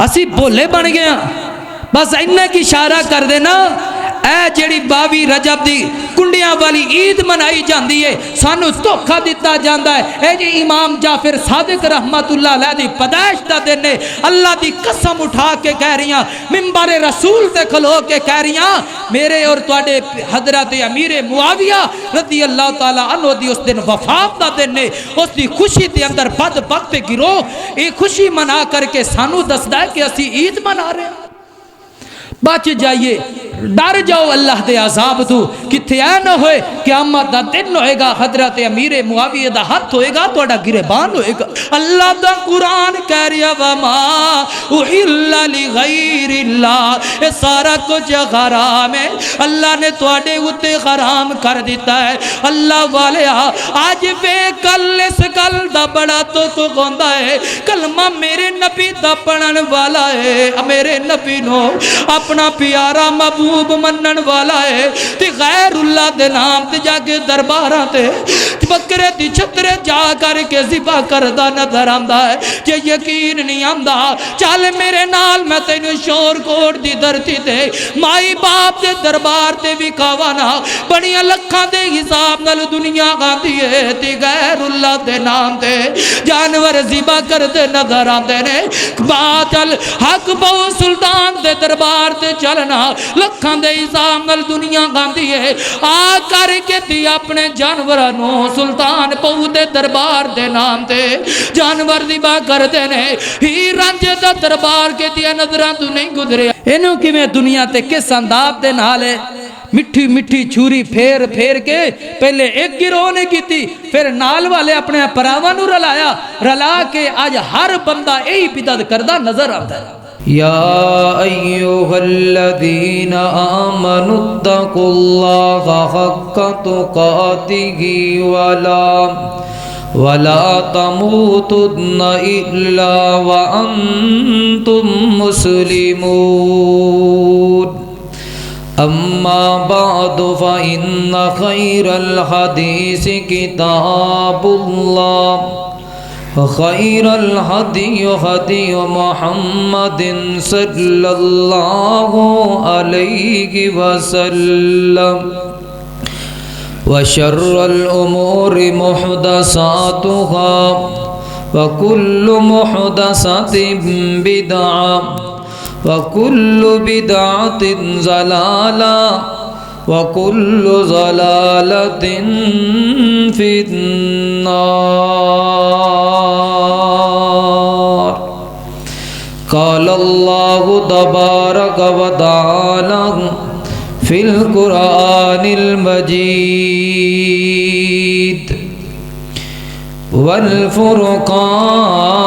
اسی بھولے بن گیا بس انہیں کی اشارہ کر دینا اے جیڑی 22 رجب دی کنڈیاں والی عید منائی جاندی ہے سانو دھوکھا دیتا جاندا ہے اے جی امام جعفر صادق رحمت اللہ علیہ دی پیدائش دا دن ہے اللہ دی قسم اٹھا کے کہہ رہی ہیں منبر رسول تے کھلو کے کہہ رہی ہیں میرے اور تواڈے حضرت امیر معاویہ رضی اللہ تعالی عنہ دی اس دن وفات دا دن ہے اس دی خوشی دے اندر بد بخت گروہ یہ خوشی منا کر کے سانو دسدا ہے کہ اسی عید منا رہے ہیں بچ جائیے ڈر جاؤ اللہ دے عذاب تو کتے اے نہ ہوئے قیامت دا دن ہوئے گا حضرت امیر معاویہ دا ہاتھ ہوئے گا توڑا گریبان ہوئے گا اللہ دا قرآن کہہ رہا وما احل لغیر اللہ یہ سارا کچھ حرام ہے اللہ نے توڑے اتے حرام کر دیتا ہے اللہ والے آج بے کل اس کل دا بڑا تو گوندا ہے کلمہ میرے نبی دا پڑھن والا ہے میرے نبی نو اپنا پیارا محبوب منن والا ہے تے غیر اللہ دے نام تے جا کے درباراں تے بکرے دی چھترے جا کر کے ذبح کردا نظر آندا ہے کہ یقین نہیں آندا چل میرے نال میں تینوں شور کوٹ دی دھرتی تے مائی باپ دے دربار تے وکھاوانا بڑیاں لکھاں دے حساب نال دنیا گاندی ہے تے غیر اللہ دے نام تے جانور ذبح کردے نظر آندے نے باطل حق بہو سلطان دے دربار تے چلنا لکھاں دے حساب نال دنیا گاندی ہے آ کر کے دی اپنے جانورانوں سلطان پہو دے دربار دے نام تے جانور ذبح کردے نے ہی رنج دا دربار کے دیا نظران تو نہیں گزرے انہوں کی میں دنیا تے کس انداب دے نالے مٹھی مٹھی چھوری پھیر پھیر کے پہلے ایک گروہ نے کی تھی پھر نال والے اپنے پراوانو رلا کے آج ہر بندہ یہی بدعت کردہ نظر آتا ہے یا ایوہ الذین آمنوا اتقوا اللہ حق تقاتہ ولا تموتن الا وانتم مسلمون اما بعد فإن خیر الحدیث کتاب اللہ خیر الحدی حدی محمد صلی اللہ علیہ وسلم وشر الامور محدثاتها وكل محدثة بدعة وكل بدعة ضلالة وكل ضلالة في النار قال الله تبارك وتعالى في القرآن المجيد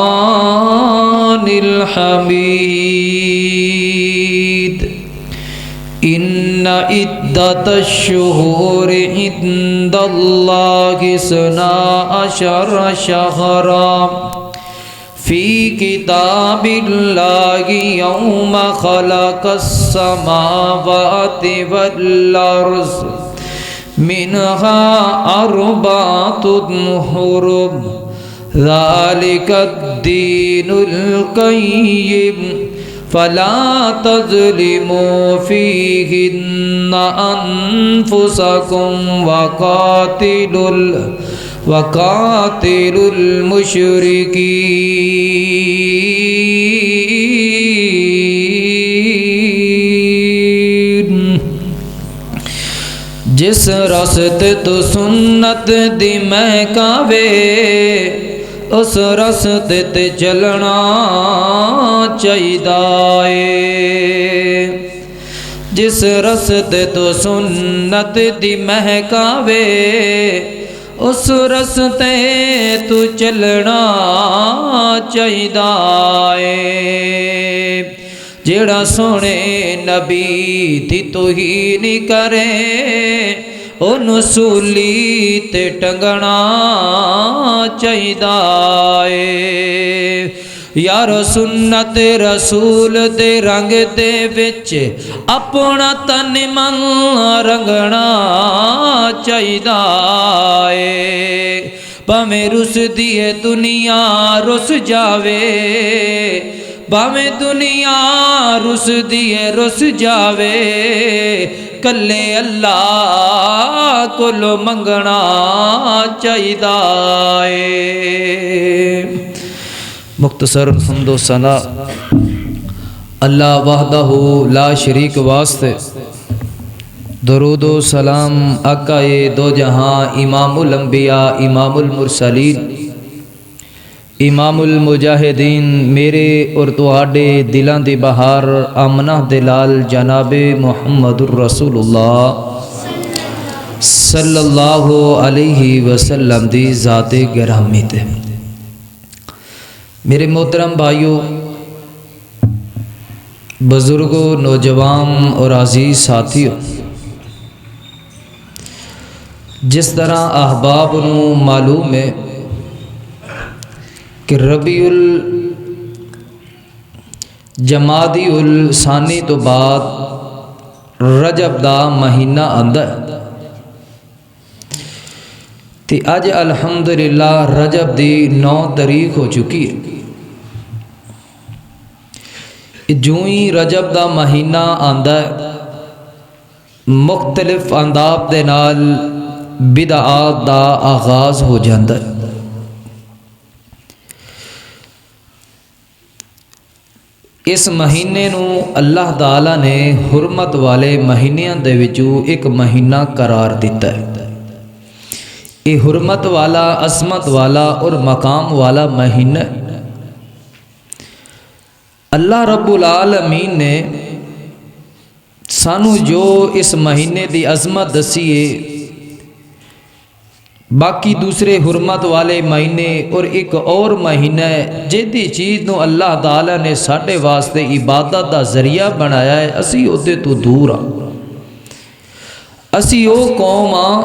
والفرقان الحميد إن عدة الشهور عند الله 12 شهرا في كتاب الله يوم خلق السماوات والأرض منها 4 حرم ذلك الدين القيم فلا تظلموا فيهن أنفسكم وقاتلوا المشركين جس راستے تو سنت دی مہکاوے اس راستے تے چلنا چاہیے جس راستے تو سنت دی مہکاوے اس راستے تو چلنا چاہیے جیڑا سونے نبی دی توہین کرے ان سولی تے ٹنگنا چاہیے یار سنت رسول دے رنگ دے وچ اپنا تن من رنگنا چاہیے پاویں رس دیے دنیا رس جاوے ਭਾਵੇਂ ਦੁਨੀਆ ਰੁੱਸਦੀ ਏ ਰੁੱਸ ਜਾਵੇ, ਕੱਲੇ ਅੱਲਾ ਕੋਲੋਂ ਮੰਗਣਾ ਚਾਹੀਦਾ ਏ। ਮੁਖਤਸਰ ਹਮਦੋ ਸਨਾ اللہ وحدہ لا شریک واسطے، درود و سلام آقائے دو جہاں امام الانبیاء امام المرسلین امام المجاہدین میرے اور تواڈے دلاں دی بہار آمنہ دلال جناب محمد الرسول اللہ صلی اللہ علیہ وسلم دی ذات گرامی تے۔ میرے محترم بھائیو، بزرگوں، نوجوان اور عزیز ساتھیوں، جس طرح احباب نو معلوم ہے کہ ربیع الجمادی الثانی تو بعد رجب دا مہینہ آندا ہے تے اج الحمدللہ رجب دی 9 تاریخ ہو چکی ہے۔ جوں ہی رجب دا مہینہ آندا ہے، مختلف انداز دے نال بدعات دا آغاز ہو جاندا ہے۔ اس مہینے نو اللہ تعالی نے حرمت والے مہینیاں دے وچوں ایک مہینہ قرار دیتا ہے۔ یہ حرمت والا، عظمت والا اور مقام والا مہینہ ہے۔ اللہ رب العالمین نے سانو جو اس مہینے دی عظمت دسی ہے، باقی دوسرے حرمت والے مہینے اور ایک اور مہینہ ہے جیدی چیز نو اللہ تعالی نے ساڈے واسطے عبادت دا ذریعہ بنایا ہے، اسی اودے تو دور ہاں۔ اسی او قوم ہاں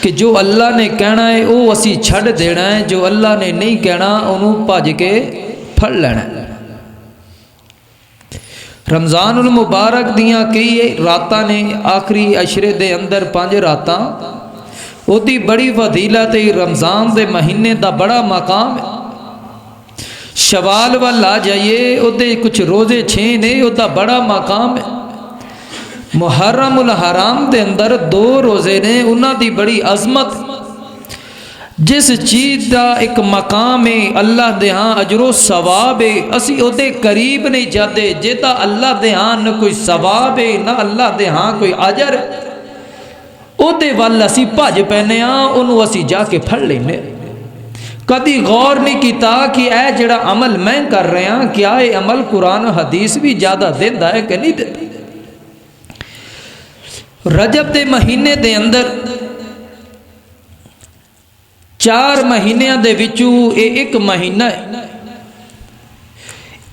کہ جو اللہ نے کہنا ہے وہ اسی چھڑ دینا ہے، جو اللہ نے نہیں کہنا انہوں بھج کے پھڑ لینا ہے۔ رمضان المبارک دیاں کئی راتاں نے، آخری عشرے دے اندر 5 راتاں، وہ دی بڑی فضیلت ہے۔ رمضان دے مہینے دا بڑا مقام ہے۔ شوال وال آ جائیے، وہ دے کچھ روزے 6 نے، وہ دا بڑا مقام ہے۔ محرم الحرام دے اندر 2 روزے نے، انہاں دی بڑی عظمت۔ جس چیز دا ایک مقام ہے اللہ دے ہاں اجر و ثواب ہے، اسی او دے قریب نہیں جاتے جیتا اللہ دے ہاں نہ کوئی ثواب ہے نہ اللہ دے ہاں کوئی اجر ہے، او دے وال اسی بھج پینے ہاں، انہوں اسی جا کے پھڑ لینے۔ کدی غور نہیں کیتا کہ اے جڑا عمل میں کر رہے ہیں کیا اے عمل قرآن حدیث بھی زیادہ دیندا ہے کہ نہیں دیندا۔ رجب دے مہینے دے اندر 4 مہینیاں دے وچوں ایک مہینہ ہے،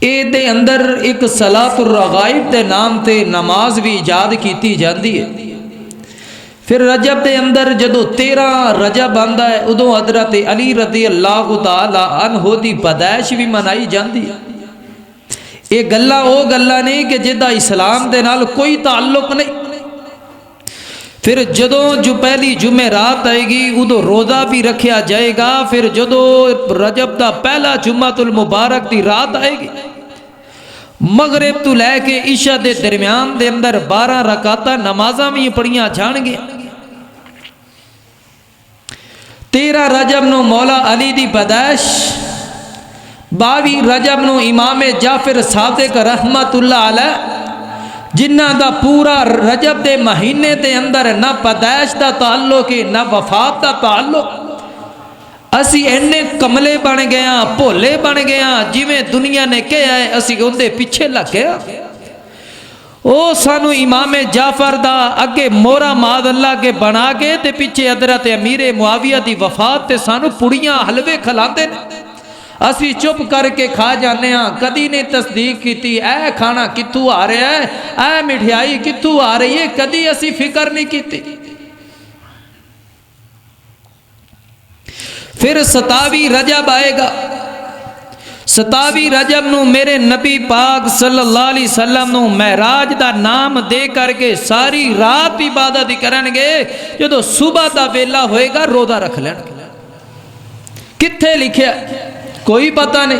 اے دے اندر ایک صلاۃ الرغائب دے نام تے نماز بھی ایجاد کیتی جاندی ہے۔ پھر رجب دے اندر جدو 13 رجب آندا ہے ادو حضرت علی رضی اللہ تعالی عنہ دی پیدائش بھی منائی جاندی ہے۔ یہ گلا او گلا نہیں کہ جدا اسلام دے نال کوئی تعلق نہیں۔ پھر جدوں جو پہلی جمعرات آئے گی ادو روزہ بھی رکھیا جائے گا۔ پھر جدوں رجب دا پہلا جمعۃ المبارک دی رات آئے گی، مغرب تو لے کے عشاء دے درمیان دے اندر 12 رکعتاں نمازاں بھی پڑھیاں جان گیا۔ 13 رجب نو مولا علی دی پیدائش، 22 رجب نو امام جعفر صادق رحمت اللہ علیہ، جنہ دا پورا رجب دے مہینے دے اندر نہ پیدائش دا تعلق ہے نہ وفات دا تعلق۔ اسی اینے کملے بن گیا، بھولے بن گیا، جویں دنیا نے کہا ہے اسی اندے پیچھے لگ گیا۔ او سانو امام جعفر دا اگے مورا ماد اللہ کے بنا کے تے پیچھے حضرت امیر معاویہ دی وفات تے سانو پڑیاں حلوے کھلاندے نے، اسی چپ کر کے کھا جانے ہاں، کدی نے تصدیق کیتی اے کھانا کتھوں آ رہا ہے، اے مٹھائی کتھوں آ رہی ہے، کدی اسی فکر نہیں کیتی۔ پھر 27 رجب آئے گا، 27 رجب نو میرے نبی پاک صلی اللہ علیہ وسلم نو معراج دا نام دے کر کے ساری رات عبادت کرن گے، جدو صبح دا ویلا ہوئے گا روزہ رکھ لین گے۔ کتھے لکھیا کوئی پتہ نہیں،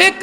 1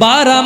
12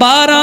12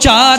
4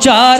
4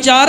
4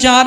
4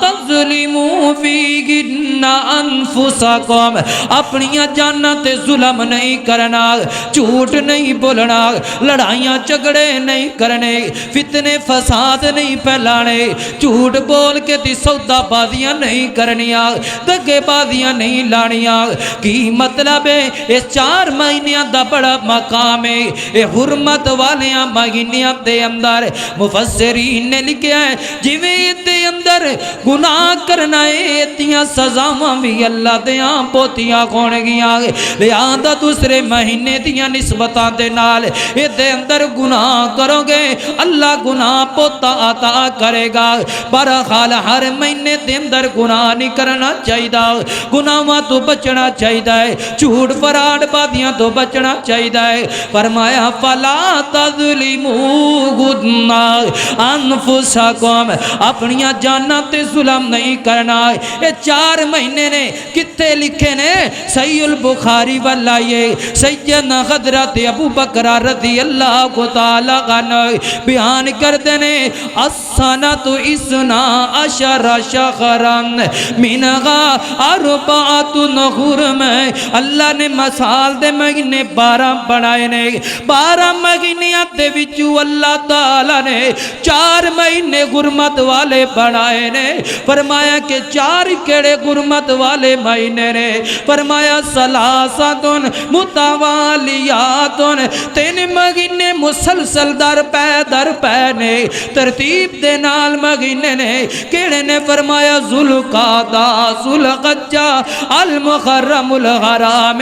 تظلموا فیہن انفسکم، اپنی جاناں تے ظلم نہیں کرنا، جھوٹ نہیں بولنا، لڑائیاں جھگڑے نہیں کرنے، فتنے فساد نہیں پھیلانے، جھوٹ بول کے دی سودا بازیاں نہیں کرنیاں، دگے بازیاں نہیں لانیاں۔ کی مطلب ہے اس 4 مہینیاں دا بڑا مقام ہے، اے حرمت والیاں مہینیاں دے اندر مفسرین نے لکھیا ہے جویں دے اندر گناہ کرنا ہے اتیاں سزاواں بھی اللہ دیاں پوتیاں کھون گیاں، لہذا دوسرے مہینے دیاں نسبتاں دے نال اے دے اندر گناہ کرو گے اللہ گناہ پوتا عطا کرے گا۔ برحال ہر مہینے دے اندر گناہ نہیں کرنا چاہیے، گناہاں تو بچنا چاہیے، جھوٹ فراڈ بازیاں تو بچنا چاہیے۔ فرمایا فلا تظلموہن انفسکم، اپنی جاناں تے ظلم نہیں کرنا۔ یہ 4 مہینے نے کتے لکھے نے؟ صحیح البخاری والائیے سیدنا حضرت ابو بکر رضی اللہ تعالی عنہ بیان کرتے ہیں السنۃ اثنا عشر شہرا منہا اربعۃ حرم، اللہ نے مثال دے مہینے 12 بنائے نے، 12 مہینیاں دے وچوں اللہ تعالی نے 4 مہینے حرمت والے بنائے نے۔ فرمایا کہ 4 کیڑے حرمت والے مہینے نے؟ فرمایا ثلاثۃ متوالیات، 3 مہینے مسلسل در پہ نے، ترتیب دے نال مہینے نے کیڑے نے؟ فرمایا ذوالقعدہ، ذوالحجہ، المحرم، الحرام۔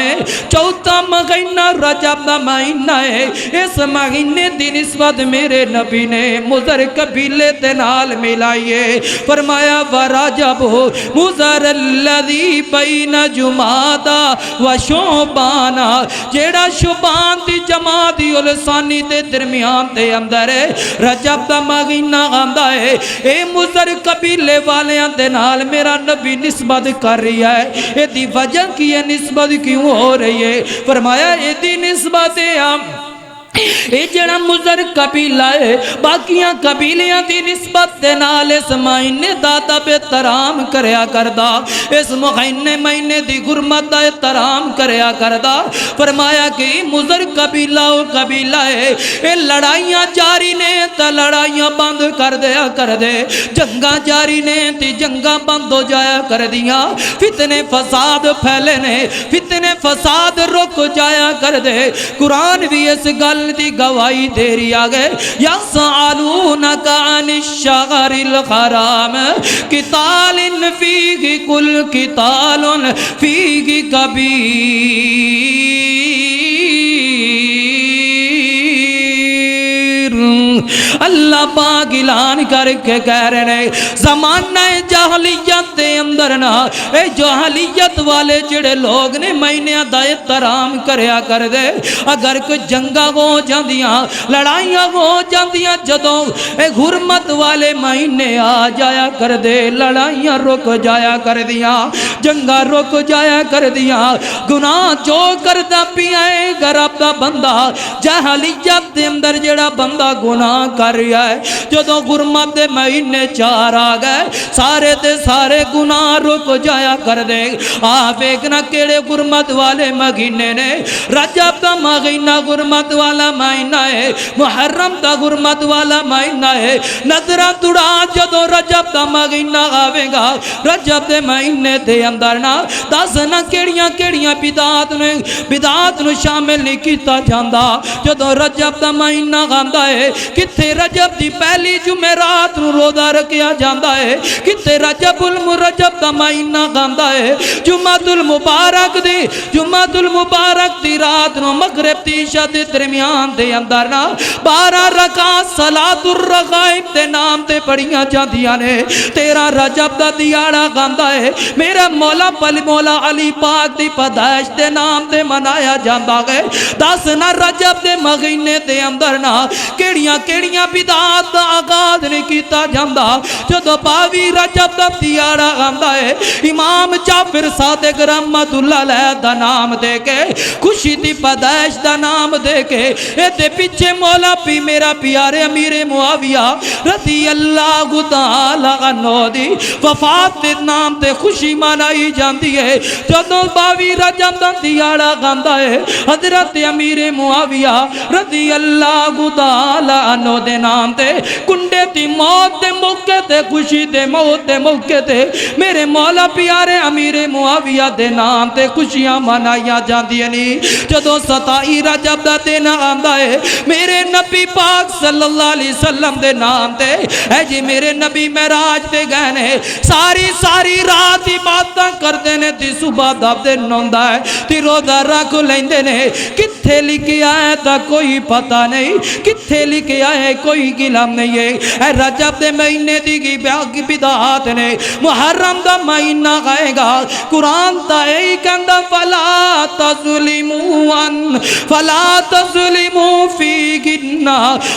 4تھا مہینہ رجب دا مہینہ ہے، اس مہینے دی نسبت میرے نبی نے مضر قبیلے دے نال ملائیے۔ فرمایا ورجب مضر الذی بین جمادہ و شعبان، جیڑا شعبان دی جمادی الثانی دے درمیان دے اندر ہے، رجب دا مہینہ آندا ہے۔ اے مضر قبیلے والیاں دے نال میرا نبی نسبت کر رہی ہے، اے دی وجہ کی ہے، نسبت کیوں ہو رہی ہے؟ فرمایا اے دی نسبت عام اے جڑا مضر قبیلہ ہے باقیاں قبیلیاں دی نسبت دے نال اس مہینے دا ادب احترام کریا کردا، اس مہینے دی حرمت دا احترام کریا کردا۔ فرمایا کہ مضر قبیلہ او قبیلہ ہے، اے لڑائیاں جاری نے تے لڑائیاں بند کر دیا کر دے، جنگاں جاری نے تے جنگاں بند ہو جایا کر دیا، فتنے فساد پھیلے نے فتنے فساد رک جایا کر دے۔ قرآن بھی اس گل دی گواہی دے رہی آگے یسألونک عن الشہر الحرام قتال فیہ کل قتال فیہ کبیر۔ اللہ پاک اعلان کر کے کہہ رہے ہیں زمانہ جاہلیت دے اندر نا اے جاہلیت والے جڑے لوگ نے مہینیاں دا احترام کریا کر دے، اگر کوئی جنگاں ہو جاندیاں لڑائیاں ہو جاندیاں جدوں اے حرمت والے مہینے آ جایا کر دے، لڑائیاں رک جایا کر دیاں، جنگاں رک جایا کر دیاں۔ گناہ جو کردا پیا ہے غرب دا بندہ جاہلیت دے اندر جڑا بندہ گناہ کر رہا ہے، جدوں حرمت دے مہینے 4 آ گئے سارے دے سارے گناہ رک جایا کر دے۔ آپ ایکنا کیڑے حرمت والے مہینے نے؟ رجب دا مہینہ حرمت والا مہینہ ہے، محرم دا حرمت والا مہینہ ہے۔ نظرہ دوڑا جدوں رجب دا مہینہ آوے گا، رجب دے مہینے دے اندر نا دس نہ کیڑیاں کیڑیاں بدعات نو شامل نہیں کیتا جاندا۔ جدوں رجب دا مہینہ آندا ہے کتے رجب دی پہلی جمعرات نو روزہ رکھیا جاندا ہے، کتے رجب المرجب دا مہینہ آندا ہے، جمعۃ المبارک دی رات نو مغرب تے عشاء دے درمیان دے اندر نا 12 رکعت صلاۃ الرغائب دے نام تے پڑھیاں جاندیاں نے۔ 13 رجب دا دیہاڑا آندا ہے، میرا مولا علی پاک دی پیدائش دے نام تے منایا جاندا ہے۔ 10 نہ رجب دے مہینے دے اندر نا کیڑیاں بدعات دا آغاز نہیں کیتا جاندا۔ جدوں 22 رجب دا دیہاڑا آندا ہے، امام جعفر صادق رحمت اللہ علیہ دا نام دے کے خوشی دی پیدائش دا نام دے کے اے پیچھے مولا پی میرا پیارے امیر معاویہ رضی اللہ تعالی عنہ دی وفات دے نام تے خوشی منائی جاندی ہے جدوں 22 رجب دا دیہڑا گاندا ہے حضرت امیر معاویہ رضی اللہ تعالی عنہ دے نام تے کنڈے دی موت دے موقع تے خوشی دے موت دے موقع تے میرے مولا پیارے امیر معاویہ دے نام تے خوشیاں منائیاں جاندیاں نہیں جدوں 27 رجب دا دن آندا ہے میرے نبی پاک صلی اللہ علیہ وسلم دے نام تے اے جی میرے نبی معراج تے گئے نے ساری رات عبادتاں کردے نے تے صبح دا دن ہوندا ہے تے روزہ رکھ لیندے نے کتھے لکھیا ہے تا کوئی پتہ نہیں کتھے لکھیا ہے کوئی علم نہیں ہے اے رجب دے مہینے دی کی بدعات نے محرم دا مہینہ گئے گا قرآن تا اے کہندا فلا تظلموا فیہن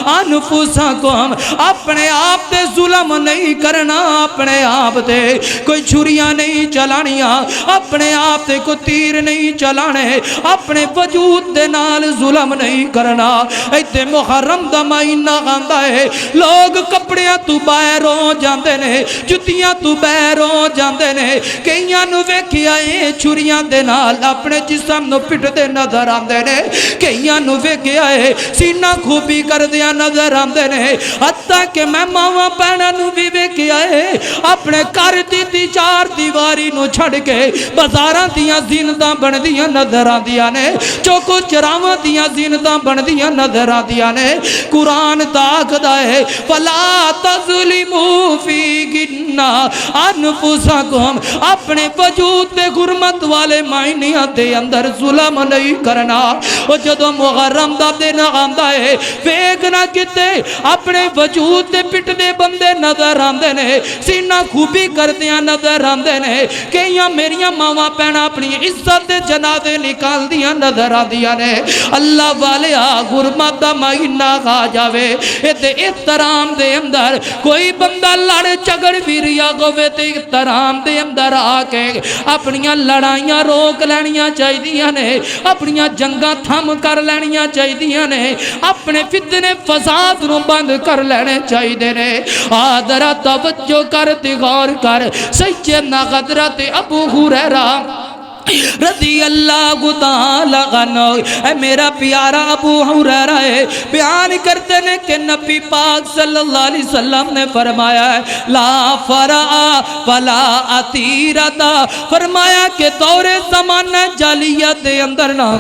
انفسکم اپنے آپ تے ظلم نہیں کرنا اپنے آپ تے کوئی چھریاں نہیں چلانیاں اپنے آپ تے کوئی تیر نہیں چلانے اپنے وجود دے نال ظلم نہیں کرنا ایتھے محرم دا مہینہ آندا ہے لوگ کپڑیاں تو باہر ہو جاندے نے جتیاں تو باہر ہو جاندے نے کئیاں نو ویکھیا اے چھریاں دے نال اپنے جسم نو پٹدے نظر آندے نے کئیاں نو ویکھیا اے سینہ خوبی کردیاں نظر آندے نے حتیٰ کہ میں ماواں بہناں نو بھی ویکھیا اے اپنے گھر دی چار دیواری نو چھڑ کے بازاراں دیاں زینتاں بندیاں نظر آندیاں نے چوکو چراواں دیاں زینتاں بندیاں نظر آندیاں نے قرآن تاکدا ہے فلا تظلموا فیہن انفسکم اپنے وجود دے غرمت والے معنیاں دے اندر ظلم نہیں کرنا او جدوں محرم دا دن آندا ہے ویکھنا کتے اپنے وجود دے پٹ دے بندے نظر آندے نے سینہ خوبی کردیاں نظر آندے نے کئیاں میریاں ماواں بہناں اپنی عزت دے جنازے نکال دیاں نظر آندیاں نے اللہ والے غرمت دا مہینہ آ جاوے اتے احترام دے اندر کوئی بندہ لڑ جھگڑ بھی ریا ہوے تے احترام دے اندر آ کے اپنیاں لڑائیاں روک لینیاں چاہیدیاں نے اپنیاں جنگاں تھم کر لینیاں چاہیدیاں نے اپنے فتنے فساد نو بند کر لینے چاہیدے نے ذرا توجہ کر تے غور کر سیدنا حضرت ابو ہریرہ رضی اللہ تعالی عنہ اے میرا پیارا ابو ہریرہ ہے بیان کرتے ہیں کہ نبی پاک صلی اللہ علیہ وسلم نے فرمایا ہے لا فرع فلا عتیرتا فرمایا کہ دور زمانہ جاہلیت دے اندر نہ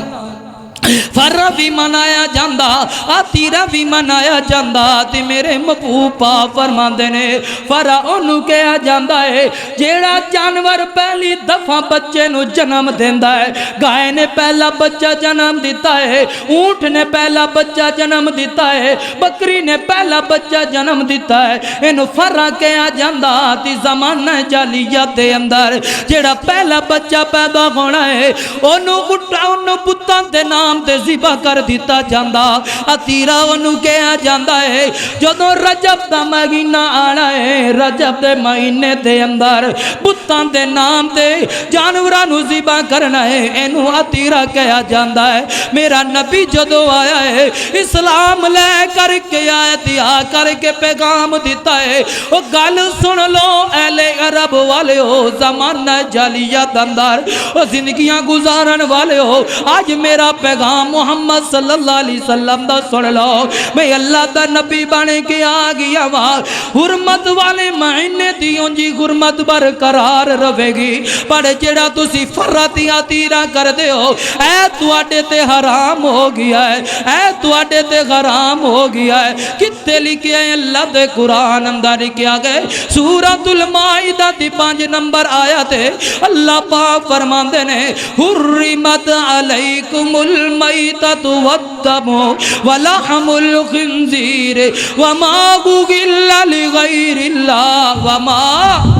فرہ بھی منایا جاندہ آتیرہ بھی منایا جاندہ تے میرے محبوب پاک فرماندے نے فرہ انہوں کہا جاندہ ہے جیڑا جانور پہلی دفعہ بچے نو جنم دیندہ ہے گائے نے پہلا بچہ جنم دیتا ہے اونٹ نے پہلا بچہ جنم دیتا ہے بکری نے پہلا بچہ جنم دیتا ہے انہوں فرہ کہا جاندہ تے زمانہ جاہلیت دے اندر جیڑا پہلا بچہ پیدا ہونا ہے انہوں بتاں دے نام تے ذبح کر دیتا جاندہ عتیرہ انہوں کہا جاندہ ہے جدوں رجب دا مہینہ آنا ہے رجب دے مہینے دے اندر بتاں دے نام تے جانورانو ذبح کرنا ہے انہوں عتیرہ کہا جاندہ ہے میرا نبی جدوں آیا ہے اسلام لے کر کے آیا دیا کر کے پیغام دیتا ہے وہ گل سن لو اہل عرب والے ہو زمانہ جاہلیت اندر وہ زندگیاں گزارن والے ہو آج میرا پیغام محمد صلی اللہ علیہ وسلم دا سن لو میں اللہ دا نبی بنے کے آ گیا وہاں حرمت والے مہینے دیوں جی حرمت برقرار رہے گی پر جڑا تسی فرتی عتیرہ کر دے ہو اے تواڈے تے حرام ہو گیا ہے اے تواڈے تے حرام ہو گیا ہے کتے لکھے ہیں اللہ دے قرآن اندر کیا گئے سورۃ المائدہ دی 5 نمبر آیت ہے اللہ پاک فرماندے نے حرمت علیکم المیتۃ والدم ولحم الخنزیر وما أهل لغیر اللہ وما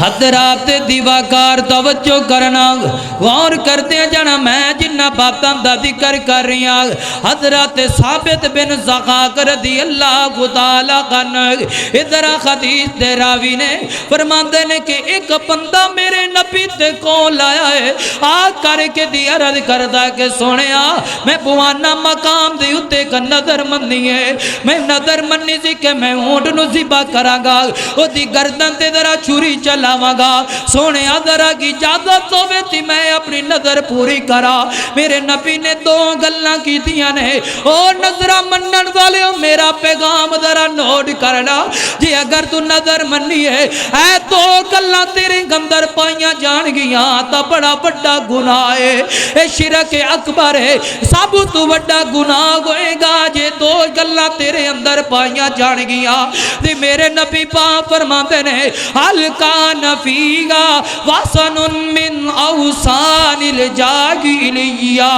حضرات دیواکار توجہ کرنا، غور کرتے ہیں جانا، میں جنہ باتاں دا ذکر کر رہی ہوں حضرت ثابت بن زقاق رضی اللہ تعالی عنہ ادھر حدیث دے راوی نے فرماندے نے کہ ایک بندہ میرے نبی تے کول آیا ہے، آ کر کے دی عرض کردا کہ سونیا میں بوانا مقام دے اتے ایک نظر مننی ہے، میں نظر مننی سی کہ میں اونٹ نو ذبح کراں گا، او دی گردن تے ذرا چھری چلاواں گا، سونے ذرا کی اجازت ہوے تی میں اپنی نظر پوری کرا۔ میرے نبی نے دو گلاں کیتیاں نے، او نظر منن والے میرا پیغام ذرا نوٹ کرنا، جی اگر تو نظر مننی ہے اے دو گلاں تیرے اندر پائیاں جان گیاں تا بڑا بڑا گناہ ہے، اے شرک اکبر ہے، سب تو بڑا گناہ ہوئے گا جے دو گلاں تیرے اندر پائیاں جان گیاں۔ تے میرے نبی پاک فرماتے نے حل کان فیگا واسن من اوسان الجاہلیہ،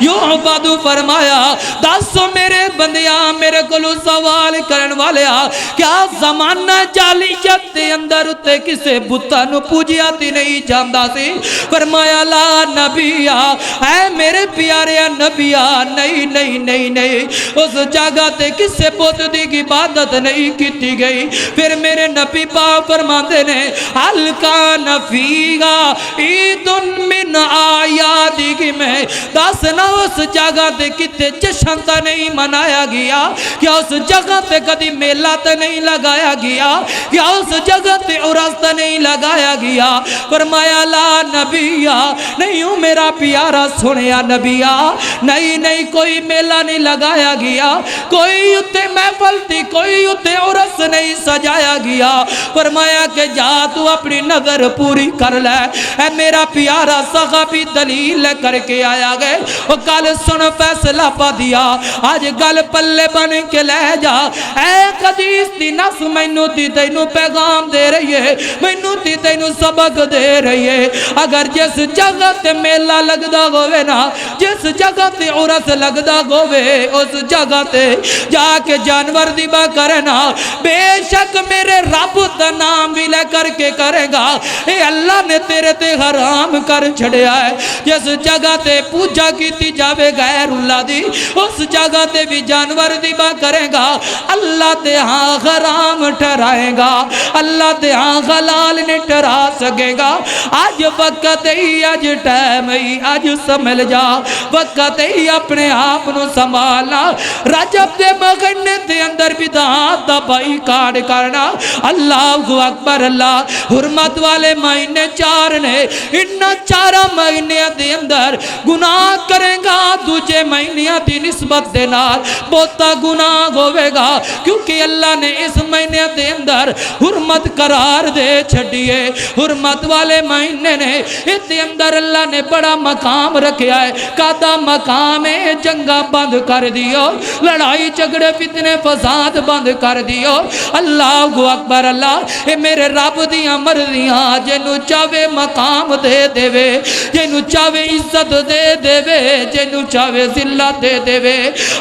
یعبد فرمایا دس میرے بندیاں میرے کلو سوال کرن والیا کیا زمانہ جاہلیت دے اندر تے کسے بتاں نو پوجیا تے نہیں جاندا سی؟ فرمایا لا نبیا، اے میرے پیارے نبیا نہیں نہیں نہیں نہیں، اس جگہ تے کسے بت دی عبادت نہیں کیتی گئی۔ پھر میرے نبی پاک فرماتے نے حل کان فیگا عید من آیادی میں، دس نہ اس جگہ تے کتے جشن تا نہیں منایا گیا، کیا اس جگہ تے کدی میلہ تے نہیں لگایا گیا، کیا اس جگہ تے عرس تے نہیں لگایا گیا؟ فرمایا لا نبیہ، نہیں ہوں میرا پیارا سنیا نبیہ، نہیں نہیں کوئی میلہ نہیں لگایا گیا، کوئی اتے محفل تھی، کوئی اتے عرس نہیں سجایا گیا۔ فرمایا کہ جا تو اپنی نظر پوری کر لے، اے میرا پیارا صحابی دلیل لے کر کے آیا گئے، وہ کل سن فیصلہ پا دیا، آج گل پلے بن کے لے جا، اے قدیس دی نفس مینو تی تینو پیغام دے رہی ہے، مینو تی تینو سبق دے رہی ہے، اگر جس جگہ تے میلہ لگدا ہوئے نا، جس جگہ تے عرس لگدا ہوئے اس جگہ تے جا کے جانور دیبا کرنا، بے شک میرے رب دا نام بھی لے کر کے کرے گا، اے اللہ نے تیرے تے حرام کر چھڑیا ہے۔ جس جگہ تے پوجا کیتی جاوے غیر اللہ دی، اس جگہ تے بھی جانور دیبا کرے گا، اللہ تے ہاں حرام ٹھہرائے گا، اللہ تے ہاں حلال نہیں ٹھہرا سکے گا۔ آج وقت ہی، آج ٹائم ہی، آج سمجھ جا وقت ہی اپنے آپ نو سنبھالنا، رجب دے مہینے دے اندر بدعات دا بائی کاٹ کرنا۔ اللہ اکبر، اللہ حرمت والے مہینے چار نے، ان چارہ مہینے دے اندر گناہ کرے گا دوجے مہینے دی نسبت دے نال بہتا گناہ ہوئے گا، کیونکہ اللہ نے اس مہینے دے اندر حرمت قرار دے چھڑیے۔ حرمت والے مہینے نے اس دے اندر اللہ نے بڑا مقام رکھیا ہے، کادا مقام ہے، جنگا بند کر دیو، لڑائی جھگڑے فتنے فساد بند کر دیو۔ اللہ اکبر، اللہ اے میرے رب دیاں مرضیاں، جنو چاہے مقام دے دے وے، جنو چاہے عزت دے دے وے، جنو چاہے ذلت دے دے وے۔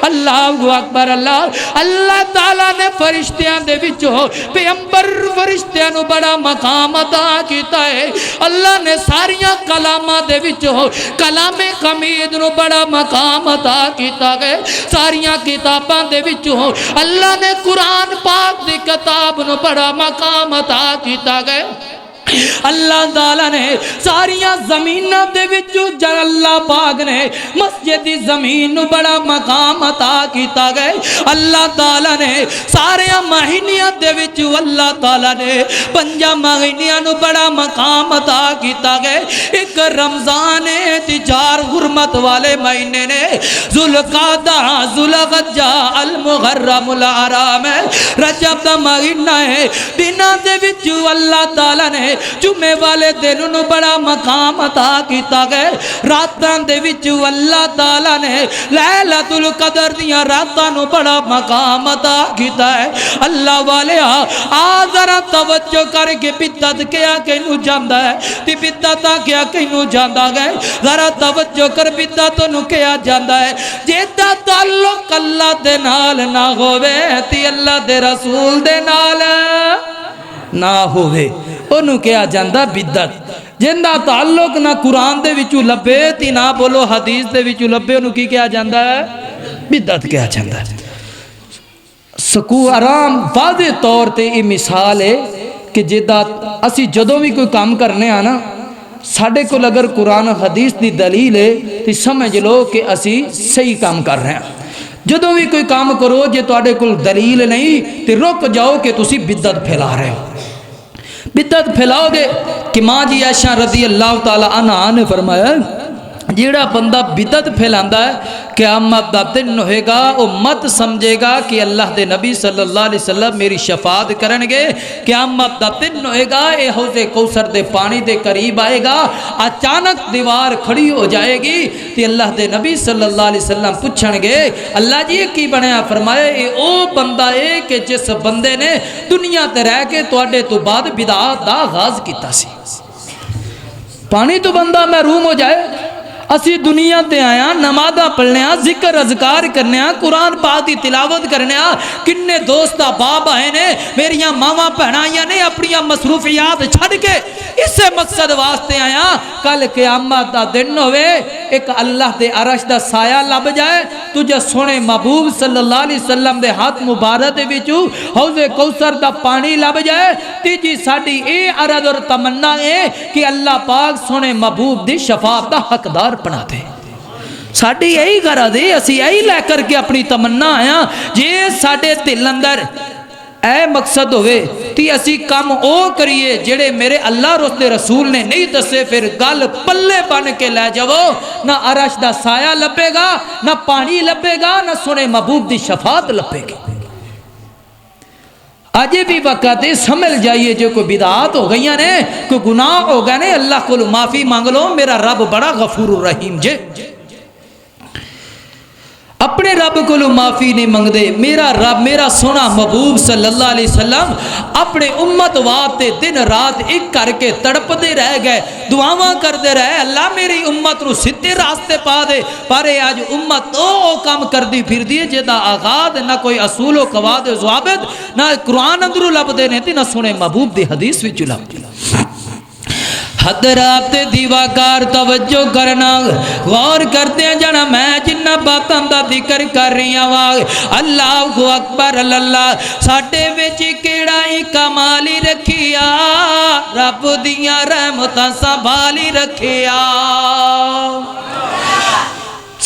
اللہ اکبر، اللہ تعالیٰ نے فرشتیاں دے وچوں پیغمبر فرشتیاں نو بڑا مقام عطا کیتا ہے۔ اللہ نے ساریاں کلاماں دے وچوں کلام حمید نو بڑا مقام عطا کیتا ہے۔ ساریاں کتاباں دے وچوں اللہ نے قرآن پاک دی کتاب نو بڑا مقام عطا کیتا ہے۔ اللہ تعالیٰ نے ساریاں زمینہ دے وچوں جر اللہ پاک نے مسجد زمین نو بڑا مقام عطا کیتا گئے۔ اللہ تعالیٰ نے ساریاں مہینیاں دے وچوں اللہ تعالیٰ نے پنجا مہینیاں نو بڑا مقام عطا کیتا گئے۔ ایک رمضان تجار حرمت والے مہینے نے، ذوالقعدہ، ذوالحجہ، المحرم، الحرام، رجب دا مہینہ ہے، دناں دے وچوں اللہ تعالیٰ نے جمعے والے دن نو بڑا مقام عطا کیتا گئے۔ راتاں دے وچوں اللہ تعالیٰ نے لیلۃ القدر دیاں راتاں نو بڑا مقام عطا کیتا ہے۔ اللہ والے ذرا توجہ کر کے بدعت کیا کینو جاندا ہے تے بدعت کیا کینو جاندا ہے، ذرا توجہ کر بدعت نو کیا جاندا ہے جیدا تعلق اللہ دے نال نہ ہووے تے اللہ دے رسول دے نال نہ ہووے۔ ਉਹਨੂੰ ਕਿਹਾ ਜਾਂਦਾ ਬਿਦਅਤ। ਜਿੰਦਾ ਤਾਲੁਕ ਨਾ ਕੁਰਾਨ ਦੇ ਵਿੱਚੋਂ ਲੱਭੇ ਤੇ ਨਾ ਬੋਲੋ ਹਦੀਸ ਦੇ ਵਿੱਚੋਂ ਲੱਭੇ, ਉਹਨੂੰ ਕੀ ਕਿਹਾ ਜਾਂਦਾ ਹੈ? ਬਿਦਅਤ ਕਿਹਾ ਜਾਂਦਾ ਹੈ। ਸਕੂ ਆਰਾਮ ਵਾضح ਤੌਰ ਤੇ ਇਹ ਮਿਸਾਲ ਹੈ کہ جدہ اسی جدوں بھی کوئی کام کرنے آنا ساڑھے کو اگر قرآن حدیث دی دلیل ہے تو سمجھ لو کہ اسی صحیح کام کر رہے ہیں۔ جدوں بھی کوئی کام کرو جے تواڈے کول دلیل نہیں تو رک جاؤ کہ تسی بدعت پھیلا رہے ہو۔ بدعت پھیلاؤ گے کہ ماں جی عائشہ رضی اللہ تعالی عنہ نے فرمایا جیڑا بندہ بدعت پھیلاندا ہے قیامت دا دن ہوئے گا وہ مت سمجھے گا کہ اللہ دے نبی صلی اللہ علیہ وسلم میری شفاعت کرنگے۔ قیامت دا دن ہوئے گا اے حوض کوثر دے پانی دے قریب آئے گا، اچانک دیوار کھڑی ہو جائے گی تے اللہ دے نبی صلی اللہ علیہ وسلم پوچھنگے اللہ جی کی بنیا؟ فرمایا اے او بندہ ہے کہ جس بندے نے دنیا تے رہ کے تواڈے تو بعد بدعات دا آغاز کیتا سی۔ پانی تو بندہ محروم ہو جائے، اسی دنیا تے آیا نمازاں پڑھنے آ، ذکر اذکار کرنے آ، قرآن پاک دی تلاوت کرنے آ، کنے دوست باپ آئے نے، میریاں ماواں بہنائیاں نے اپنی مصروفیات چھڑ کے اسے مقصد واسطے آیا کل قیامت دا دن ہوئے ایک اللہ دے عرش دا سایہ لب جائے، تجھے سونے محبوب صلی اللہ علیہ وسلم دے ہاتھ مبارک دے وچوں حوض کوثر دا پانی لب جائے، تیجی ساڈی اے عرض اور تمنا ہے کہ اللہ پاک سونے محبوب دی شفاعت دا حقدار بنا دے۔ ساڈی یہی غرض ہے، اسی یہی لے کر کے اپنی تمنا آیا جے ساڈے دل اندر اے مقصد ہوئے تی اسی کام او کریے جڑے میرے اللہ رسول رسول نے نہیں دسے، پھر گل پلے بن کے لے جاؤ، نہ عرش دا سایہ لبے گا، نہ پانی لبے گا، نہ سونے محبوب دی شفاعت لبے گی۔ آج بھی وقت ہے سمجھ جائیے جو کوئی بدعات ہو گئی نے، کوئی گناہ ہو گئے نے، اللہ کو معافی مانگ لو، میرا رب بڑا غفور الرحیم جے۔ اپنے رب کو معافی نہیں مانگ دے، میرا رب میرا سونا محبوب صلی اللہ علیہ وسلم اپنے امت واسطے دن رات ایک کر کے تڑپ دے رہ گئے، دعاواں کر دے رہے اللہ میری امت رو سیدھے راستے پا دے، پر آج امت او کام کر دی پھر دی جدا آغاز نہ کوئی اصول و قواعد و ضوابط، نہ قرآن اندرو لب دے نہیں، نہ سونے محبوب دی حدیث وچ لب دی۔ حضرات دیواکار توجہ کرنا، غور کرتے ہیں جانا میں جنہ باتاں دا ذکر کر رہی ہوں۔ اللہ اکبر اللہ، ساڈے وچ کیڑا ہی کمالی رکھیا، رب دیاں رحمتاں سنبھالی رکھیا۔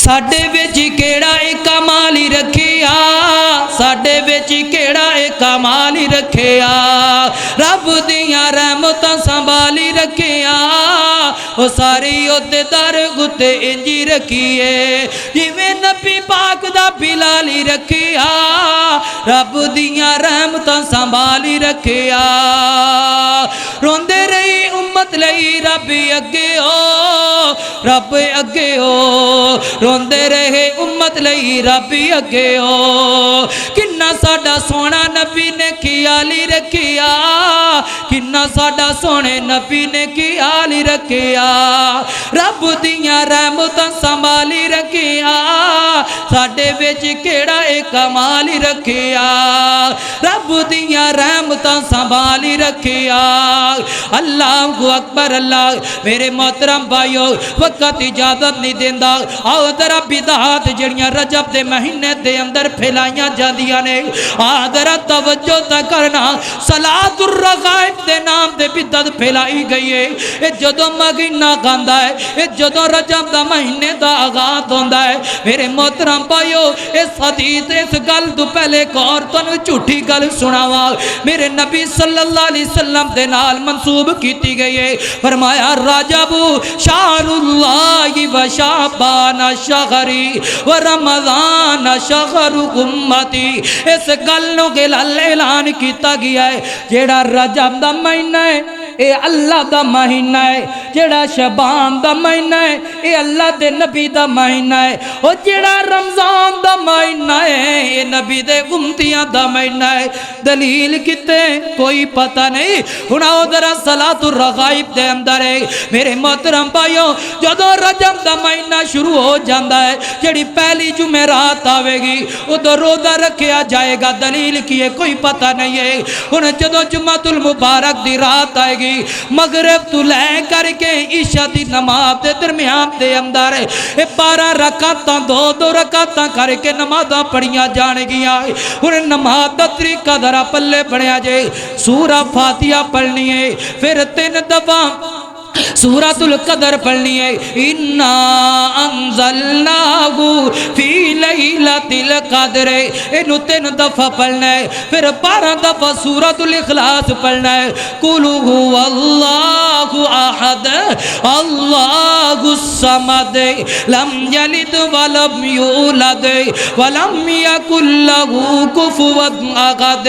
ساڈے وچ کیڑا ہی کمالی رکھیا، ساڈے وچ کیڑا ہی کمالی رکھیا، رب دیاں رحمتاں سنبھالی رکھیا، وہ ساری اودے در گتے انجی رکھیے جویں نبی پاک دا بلالی رکھیا، رب دیاں رحمتاں سنبھالی رکھیا۔ روندے رہی امت لئی رب اگے ہو، رب اگے ہو، روندے رہے امت لئی رب اگے ہو۔ کنا ساڈا سونا نبی نے خیالی رکھیا، کنا ساڈا سونے نبی نے خیالی رکھیا، رب دیاں رحمتاں سنبھالی رکھیا، ساڈے وچ کیڑا اے کمالی رکھیا، رب دیاں رحمتاں سنبھالی رکھیا۔ اللہ اکبر اللہ، میرے محترم بھائیو وقت اجازت نہیں دیندا، آؤ ذرا بدعات جڑیاں رجب دے مہینے دے اندر پھیلائیاں جاندیاں نے، ذرا توجہ تا کرنا، صلاۃ الرغائب دے نام دے بدعت پھیلائی گئی ہے۔ اے جدوں مہینہ گاندا ہے، اے جدوں رجب دا مہینے دا آغاز ہوندا ہے، میرے محترم بھائیو اس حدیث اس گل تو پہلے ایک اور تانوں جھوٹی گل سناواں، میرے نبی صلی اللہ علیہ وسلم دے نال منسوب کیتی گئی ہے، فرمایا رجب شہر اللہ و شعبان شہری و رمضان شہر امتی۔ اس گل نو اعلان کیتا گیا ہے جیڑا رجب دا مہینہ ہے اے اللہ دا مہینہ ہے، جیڑا شعبان دا مہینہ ہے یہ اللہ دے نبی دا مہینہ ہے، او جڑا رمضان دا مہینہ ہے یہ نبی دے امتیاں دا مہینہ ہے۔ دلیل کتے کوئی پتہ نہیں، ہناؤ ذرا صلاۃ الرغائب دے اندر ہے میرے محترم بھائیوں، جدو رجب دا مہینہ شروع ہو جاندہ ہے جڑی پہلی جمعرات آوے گی ادھر روزہ رکھیا جائے گا، دلیل کی ہے کوئی پتہ نہیں ہے۔ انہیں جدو جمعۃ المبارک دی رات آئے گی مغرب تو لے کر کے عشاء دی نماز دے درمیان دے اندر 12 رکعتاں دو رکعتاں کر کے نمازاں پڑھیاں جانے گیا۔ انہیں نماز دا طریقہ ذرا پلے پڑھیا جائے، سورہ فاتحہ پڑھنی ہے، پھر 3 دفعہ سورۃ القدر پڑھنی ہے، اِنَّا أَنزَلْنَاهُ فِي لَيْلَةِ الْقَدْرِ انہوں 3 دفعہ پڑھنا ہے، پھر 12 دفعہ سورۃ الاخلاص پڑھنا ہے، قُلْ هُوَ اللَّهُ أَحَدٌ اللَّهُ الصَّمَدُ لَمْ يَلِدْ وَلَمْ يُولَدْ وَلَمْ يَكُنْ لَهُ كُفُوًا أَحَدٌ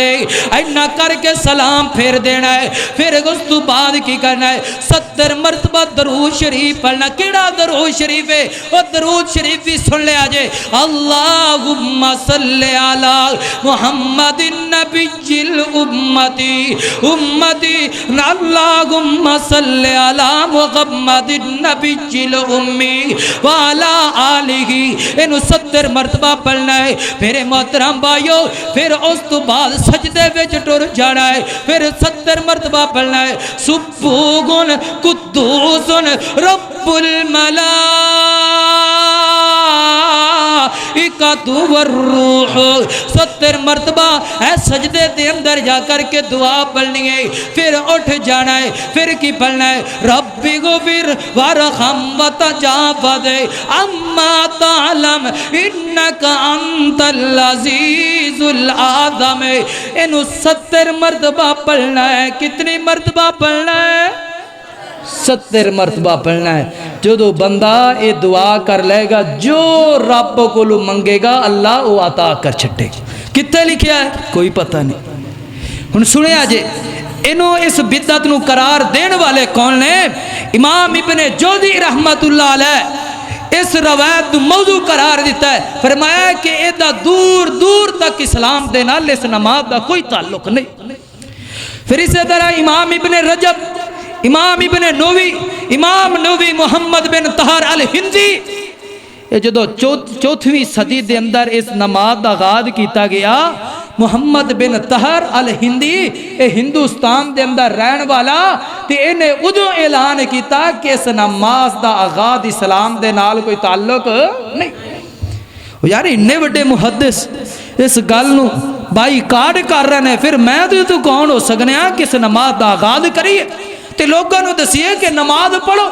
اینا کر کے سلام پھیر دینا ہے۔ پھر اس تو بعد کی کرنا ہے 70 مرتبہ درود شریف پڑھنا۔ کیڑا درود شریف ہے؟ وہ درود شریف بھی سن لے آجے، اللہم صلی علی محمد النبی الامتی امتی، اللہم صلی علی محمد النبی الامی وعلا آلہ، انہوں 70 مرتبہ پڑھنا ہے۔ میرے محترم بھائیو، پھر اس تو بعد سجدے وچ ٹر جانا ہے، پھر 70 مرتبہ پڑھنا ہے، سبحان قدوس رب الملائکۃ والروح، 70 مرتبہ اے سجدے دے اندر جا کر کے دعا پڑھنی ہے۔ پھر اٹھ جانا ہے، پھر کی پڑھنا ہے، رب اغفر وارحم وتجاوز عما تعلم انک انت العزیز العظیم، انہوں 70 مرتبہ پڑھنا ہے۔ کتنی مرتبہ پڑھنا ہے؟ 70 مرتبہ پڑھنا ہے۔ جو بندہ یہ دعا کر لے گا جو رب کو منگے گا اللہ وہ عطا کر چھٹے گا۔ کتے لکھیا ہے کوئی پتہ نہیں۔ ہن سنے آجے انہوں اس بدعت نو قرار دین والے کون نے؟ امام ابن جوزی رحمت اللہ علیہ اس روایت موضوع قرار دیتا ہے، فرمایا ہے کہ ایدہ دور دور تک اسلام دے نال اس نماز دا کوئی تعلق نہیں۔ پھر اسی طرح امام ابن رجب، امام ابن نووی، امام نووی محمد بن طہر الہندی، یہ جدو 4ویں صدی دے اندر اس نماز دا آغاز کیتا گیا، محمد بن طہر الہندی اے ہندوستان دے اندر رہن والا تے انہیں ادو اعلان کیتا کہ اس نماز دا آغاز اسلام دے نال کوئی تعلق نہیں۔ یار انہیں بڑے محدث اس گل نو بائی کارڈ کر رہے ہیں، پھر میں تو کون ہو سکنے ہیں کہ اس نماز دا آغاز کریے تے لوگوں نے دسیے کہ نماز پڑھو؟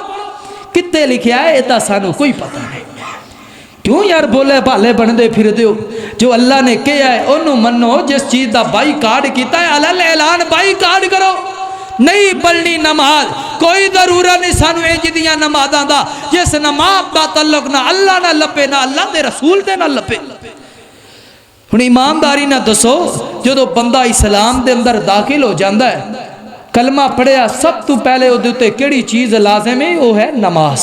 کتے لکھیا ہے ایتا سانو کوئی پتہ نہیں۔ کیوں یار بولے بھالے بندے پھر دیو؟ جو اللہ نے کہا ہے انہوں منو، جس چیز دا بائی کارڈ کیتا ہے علل اعلان بائی کارڈ کرو۔ نہیں پڑھنی نماز کوئی ضرورت نہیں سانو اجدیاں نمازاں دا جس نماز دا تعلق نہ اللہ نہ لپے نہ اللہ دے رسول دے نہ لپے۔ ہن ایمانداری نہ دسو جو بندہ اسلام دے اندر داخل ہو جاندہ ہے، کلمہ پڑھیا، سب تو پہلے ادھے کیڑی چیز لازم ہے؟ وہ ہے نماز۔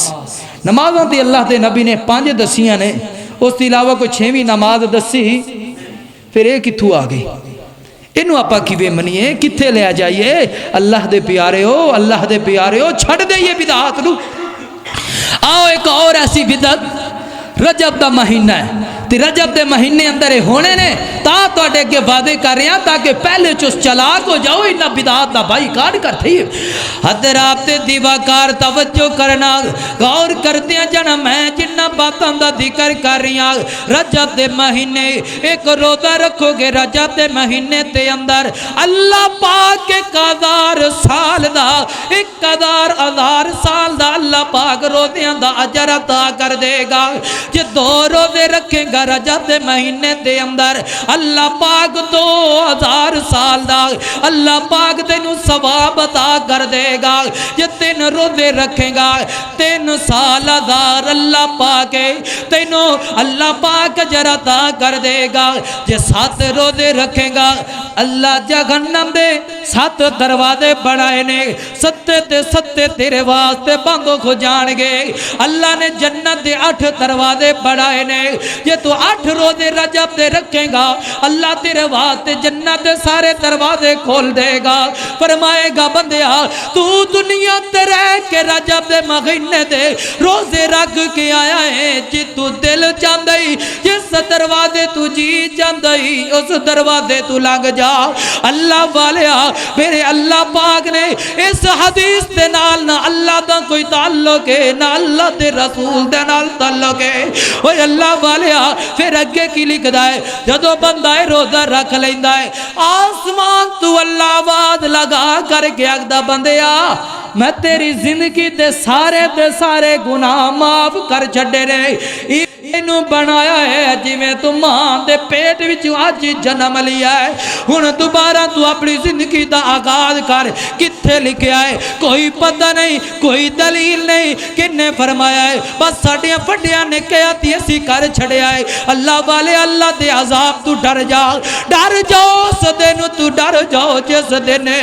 نمازوں تے اللہ دے نبی نے 5 دسیاں نے، اس کے علاوہ کوئی 6ویں نماز دسی، پھر ایک کتھوں آ گئی؟ انہوں آپا کیویں منیے؟ کتھے لے جائیے؟ اللہ دے پیارے ہو، اللہ دے پیارے ہو، چھڑ دے یہ بدعات نو۔ آؤ ایک اور ایسی بدعت، رجب دا مہینہ ہے تے رجب دے مہینے اندر ہونے نے تا توڑے کے وعدے کر رہے ہیں تاکہ پہلے چوس چلاک ہو جاؤ، انہا بدعات دا بائی کارڈ کرتے ہیں۔ حضرات دیواکار توجہ کرنا، غور کرتے ہیں جنا میں جنہ باتاں دا ذکر کر رہی ہیں۔ رجب دے مہینے ایک روزہ رکھو گے رجب دے مہینے تے اندر اللہ پاک 1000 سال دا 1000 سال دا اللہ پاک روزیاں دا اجر عطا کر دے گا۔ جے 2 روزے رکھے گا رجب دے مہینے دے اندر اللہ پاک 2000 سال دا اللہ پاک تینوں ثواب عطا کر دے گا۔ جے 3 روزے رکھے گا 3 سال 1000 اللہ پاک تینوں اللہ پاک اجر عطا کر دے گا۔ جے 7 روزے رکھے گا اللہ جہنم دے 7 دروازے بنائے نے، 7 تے 7 تیرے واسطے بند ہو جان گے۔ اللہ نے جنت دے 8 دروازے بنائے نے، جے تو 8 روزے رجب دے رکھیں گا اللہ تیرے واسطے جنت دے سارے دروازے کھول دے گا۔ فرمائے گا بندیا تو دنیا تے رہ کے رجب دے مہینے دے روزے رکھ کے آیا ہے، جی تو دل چاندئی جس دروازے تو جی چاندئی اس دروازے تو لنگ جا۔ اللہ والیا میرے اللہ پاک نے اس حدیث دے نال نہ اللہ دا کوئی تعلق ہے نہ اللہ دے رسول دے نال تعلق ہے۔ اوہ اللہ والیا پھر اگے کی لکھ دائے جدو بندہ روزہ رکھ لیندہ ہے آسمان تو اللہ آواز لگا کر کے اگدہ بندیا میں تیری زندگی دے سارے گناہ معاف کر چھڑے رہے، اینو بنایا ہے جی میں تو ماں دے پیٹ وچ آج جنم لیا ہے، ہن دوبارہ تو اپنی زندگی دا آغاز کر۔ کتھے لکھیا ہے کوئی پتہ نہیں، کوئی دلیل نہیں، کنے فرمایا ہے بس ساڑیاں پھڑیاں نے کیا تھی اسی کر چھڑیا ہے۔ اللہ والے اللہ دے عذاب تو ڈر جا، ڈر جاؤ سدینو تو ڈر جاؤ جس دینے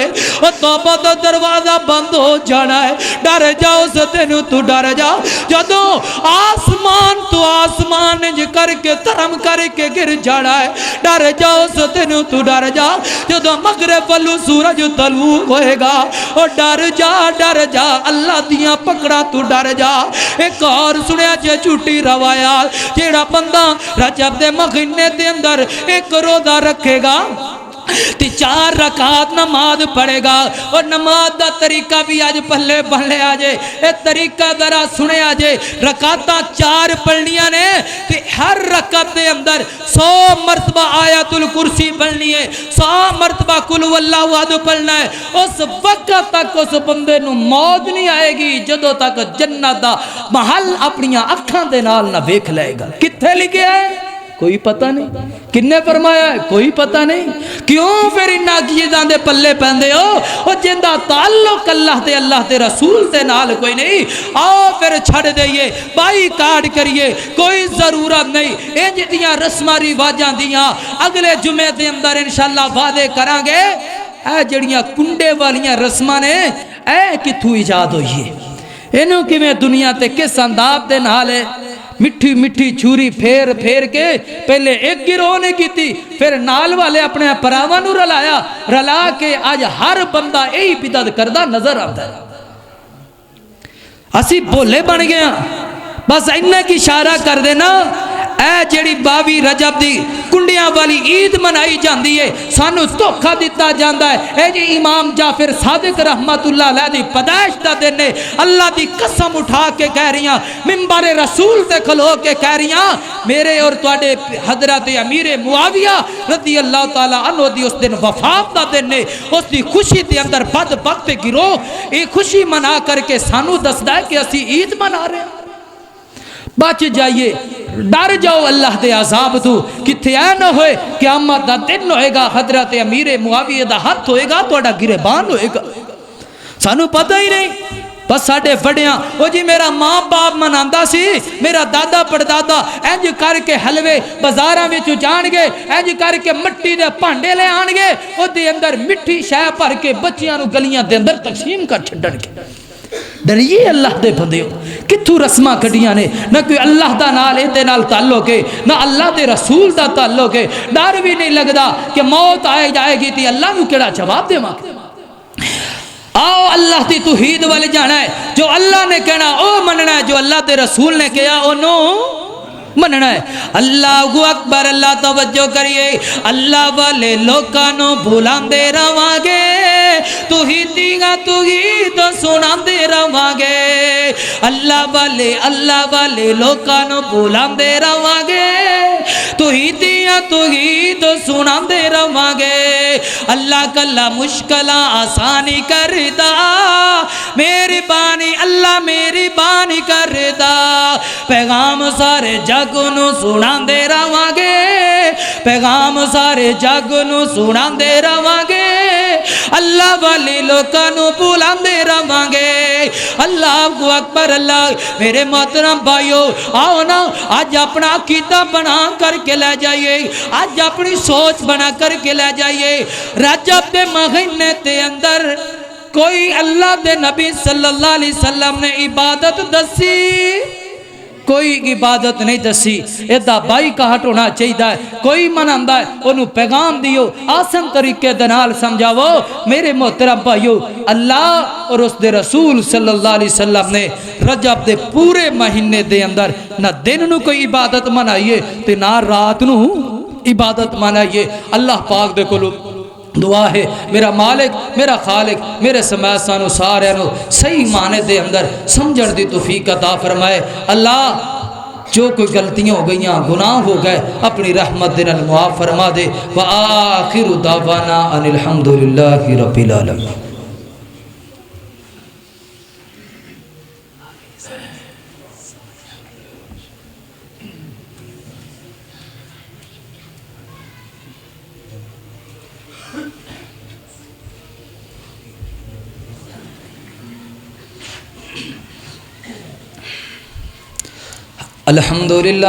توبہ دا دروازہ بند ہو جانا ہے، ڈر جاؤ سدینو تو ڈر جا جدو آسمان تو آسمان جو کر کے ترم کر کے گر جانا ہے، ڈر جاؤ ستنو تو ڈر جا جدو مغرب والو سورج طلوع ہوئے گا، اور ڈر جا اللہ دیاں پکڑا تو ڈر جا۔ ایک اور سنیا جے جھوٹی روایات جیڑا بندہ رجب دے مہینے دے اندر ایک روزہ رکھے گا تی 4 رکعت نماز پڑھے گا، اور نماز دا طریقہ بھی آج پہلے پڑھلے آجے، اے طریقہ ذرا سنے آجے، رکعتاں 4 پڑھنیاں نے تی ہر رکعت دے اندر 100 مرتبہ آیت الکرسی پڑھنی ہے، 100 مرتبہ قل واللہ احد پڑھنا ہے۔ اس وقت تک اس بندے نو موت نہیں آئے گی جدو تک جنت دا محل اپنیاں اکھاں دے نال نہ ویکھ لائے گا۔ کتھے لکھیا ہے کوئی پتہ نہیں، کنے فرمایا ہے کوئی پتہ نہیں، کیوں پھر انہاں چیزاں دے پلے پہندے ہو، اور جندہ تعلق اللہ تے رسول تے نال کوئی نہیں، آؤ پھر چھڑ دئیے بائی کارڈ کریے، کوئی ضرورت نہیں۔ انج دیاں رسمہ رواجاں دیاں اگلے جمعے دے اندر انشاءاللہ وعدے کران گے۔ اے جڑیاں کنڈے والیاں رسمہ نے اے کتھوں ایجاد ہوئی ہے، انہوں کی میں دنیا تے کس انداز دے نال ہے، مٹھی مٹھی چھوری پھیر کے پہلے ایک گروہ نے کی تھی، پھر نال والے اپنے پراوانو رلا کے آج ہر بندہ یہی بدعت کردہ نظر آتا ہے۔ اسی بولے بن گیا بس انہیں کی اشارہ کر دینا اے جیڑی 22 رجب دی کنڈیاں والی عید منائی جاندی ہے سانو دھوکھا دیتا جاندا ہے۔ اے جی امام جعفر صادق رحمت اللہ علیہ دی پیدائش دا دن نے اللہ دی قسم اٹھا کے کہہ رہیاں منبر رسول تے کھلو کے کہہ رہیاں میرے اور تواڈے حضرت امیر معاویہ رضی اللہ تعالی عنہ دی اس دن وفات دا دن نے، اس دی خوشی دے اندر بدبخت گروہ یہ خوشی منا کر کے سانو دسدا ہے کہ اسی عید منا رہے ہیں۔ بچ جائیے، ڈر جاؤ اللہ دے عذاب تو، کتھے اے نہ ہوئے قیامت دا دن ہوئے گا حضرت امیر معاویہ دا ہاتھ ہوئے گا توڑا گریبان ہوئے گا، سانو پتہ ہی نہیں۔ بس ساڑھے بڑیاں وہ جی میرا ماں باپ مناندہ سی، میرا دادا پڑدادا اینج کر کے حلوے بازاراں وچ جان گے، اینج کر کے مٹی دے پانڈے لے آن گے، او دے اندر مٹھی شے بھر کے بچیاں نو گلیاں دے اندر تقسیم کر چھڈن گے۔ ڈریے اللہ دے بندیو، کتھوں رسمہ کڈیاں نے، نہ کوئی اللہ دا نال اے نال تعلق ہے، نہ اللہ دے رسول دا تعلق ہے، ڈر بھی نہیں لگدا کہ موت آئے جائے گی تی اللہ نو کیڑا جواب دے ماں۔ آؤ اللہ دی توحید والے جانا ہے، جو اللہ نے کہنا او مننا ہے، جو اللہ دے رسول نے کہا او نو مننا ہے۔ اللہ اکبر، اللہ توجہ کریے، اللہ والے لوکانو بھولان دے رواں گے، توحید سنان دے رواں گے، اللہ والے لوکانو بھولان دے رواں گے، توحید سنان دے رواں گے، اللہ کلا مشکلہ آسانی کردا، میری بانی اللہ میری بانی کردا، پیغام سارے جگ نو سنان دے رواں گے، پیغام سارے جگ نو سنان دے رواں گے، اللہ والے لوکاں نو بلاندے رہواں گے۔ اللہ اکبر اللہ۔ میرے محترم بھائیو آؤ نا آج اپنا عقیدہ بنا کر کے لے جائیے، آج اپنی سوچ بنا کر کے لے جائیے۔ رجب دے مہینے تے اندر کوئی اللہ دے نبی صلی اللہ علیہ وسلم نے عبادت دسی؟ کوئی عبادت نہیں دسی۔ ایدہ بائی کہٹ ہونا چاہیدہ ہے، کوئی مناندہ ہے انہوں پیغام دیو، آسان طریقے دنال سمجھاو۔ میرے محترم بھائیو اللہ اور اس دے رسول صلی اللہ علیہ وسلم نے رجب دے پورے مہینے دے اندر نہ دن نو کوئی عبادت منائیے تے نہ رات نو عبادت منائیے۔ اللہ پاک دے کلو دعا ہے میرا مالک میرا خالق میرے سمیت سانو سارے نو صحیح معنی دے اندر سمجھن دی توفیق عطا فرمائے۔ اللہ جو کوئی غلطیاں ہو گئیاں گناہ ہو گئے اپنی رحمت دے نال معاف فرما دے۔ وآخر دعوانا ان الحمدللہ رب العالمین۔ الحمدللہ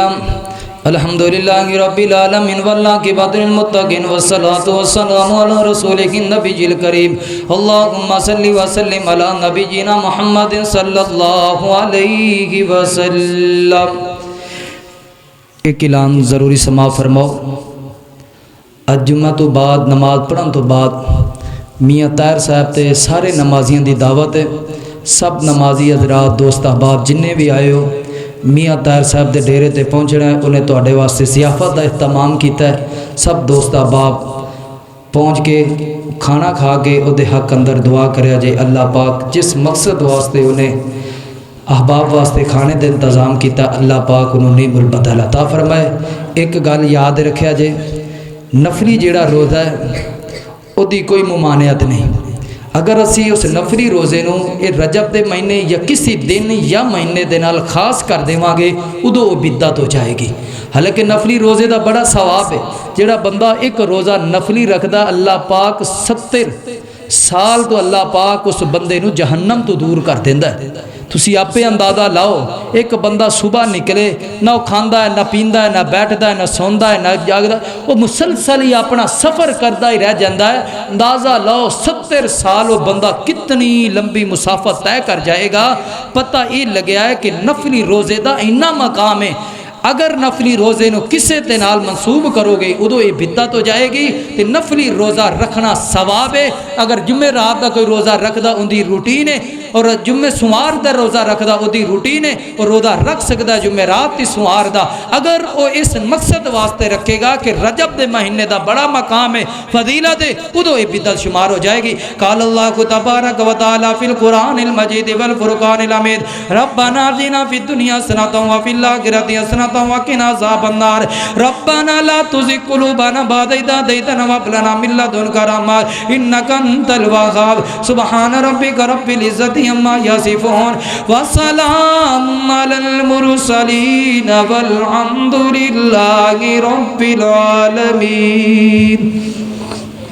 الحمدللہ رب العالمین والعاقبۃ للمتقین والصلاۃ والسلام علی رسولہ النبی الکریم اللہم صلی وسلم علی نبینا محمد صلی اللہ علیہ وسلم۔ ایک اعلان ضروری سما فرماؤ۔ اج جمعہ تو بعد نماز پڑھن تو بعد میاں طاہر صاحب تے سارے نمازیاں دی دعوت ہے۔ سب نمازی حضرات دوست احباب جننے بھی آئے ہو میاں طاہر صاحب دے ڈیرے تے پہنچنا ہے، انہیں توڑے واسطے ضیافت دا اہتمام کیتا ہے۔ سب دوست احباب پہنچ کے کھانا کھا کے او دے حق اندر دعا کریا جائے اللہ پاک جس مقصد واسطے انہیں احباب واسطے کھانے دے انتظام کیتا اللہ پاک انہوں نے البدل عطا فرمائے۔ ایک گل یاد رکھیا جائے نفلی جیڑا روزہ ہے او دی کوئی ممانعت نہیں۔ اگر اسی اس نفلی روزے نو اے رجب دے مہینے یا کسی دن یا مہینے دے نال خاص کر دیواں گے ادو وہ بدعت ہو جائے گی۔ حالانکہ نفلی روزے دا بڑا ثواب ہے۔ جڑا بندہ ایک روزہ نفلی رکھدا اللہ پاک 70 سال تو اللہ پاک اس بندے نو جہنم تو دور کر دیندا ہے۔ تسی آپے اندازہ لاؤ ایک بندہ صبح نکلے نہ کھاندا ہے نہ پیندا ہے نہ بیٹھدا ہے نہ سوندا ہے نہ جاگدا وہ مسلسل ہی اپنا سفر کردا ہی رہ جاندا ہے۔ اندازہ لاؤ 70 سال وہ بندہ کتنی لمبی مسافت طے کر جائے گا۔ پتہ یہ لگیا ہے کہ نفلی روزے دا اتنا مقام ہے۔ اگر نفلی روزے نو کسے تے نال منسوب کرو گے ادو یہ بدعت ہو جائے گی۔ تے نفلی روزہ رکھنا ثواب ہے۔ اگر جمعہ رات دا کوئی روزہ رکھدا ان دی روٹین ہے اور جمعہ سوار دا روزہ رکھدا ان دی روٹین ہے اور روزہ رکھ سکدا جمعہ رات تی سوار دا اگر وہ اس مقصد واسطے رکھے گا کہ رجب دے مہینے دا بڑا مقام ہے فضیلت ہے ادو یہ بدعت شمار ہو جائے گی۔ قال اللہ تبارک و تعالی فی القرآن المجید والفرقان الحمید ربنا آتنا فی الدنیا حسنۃ وفی الآخرۃ حسنۃ وقنا عذاب النار ربنا لا تزغ قلوبنا بعد إذ هديتنا وهب لنا من لدنك رحمة إنك أنت الوهاب سبحان ربك رب العزة عما يصفون وسلام على المرسلين والحمد لله رب العالمين۔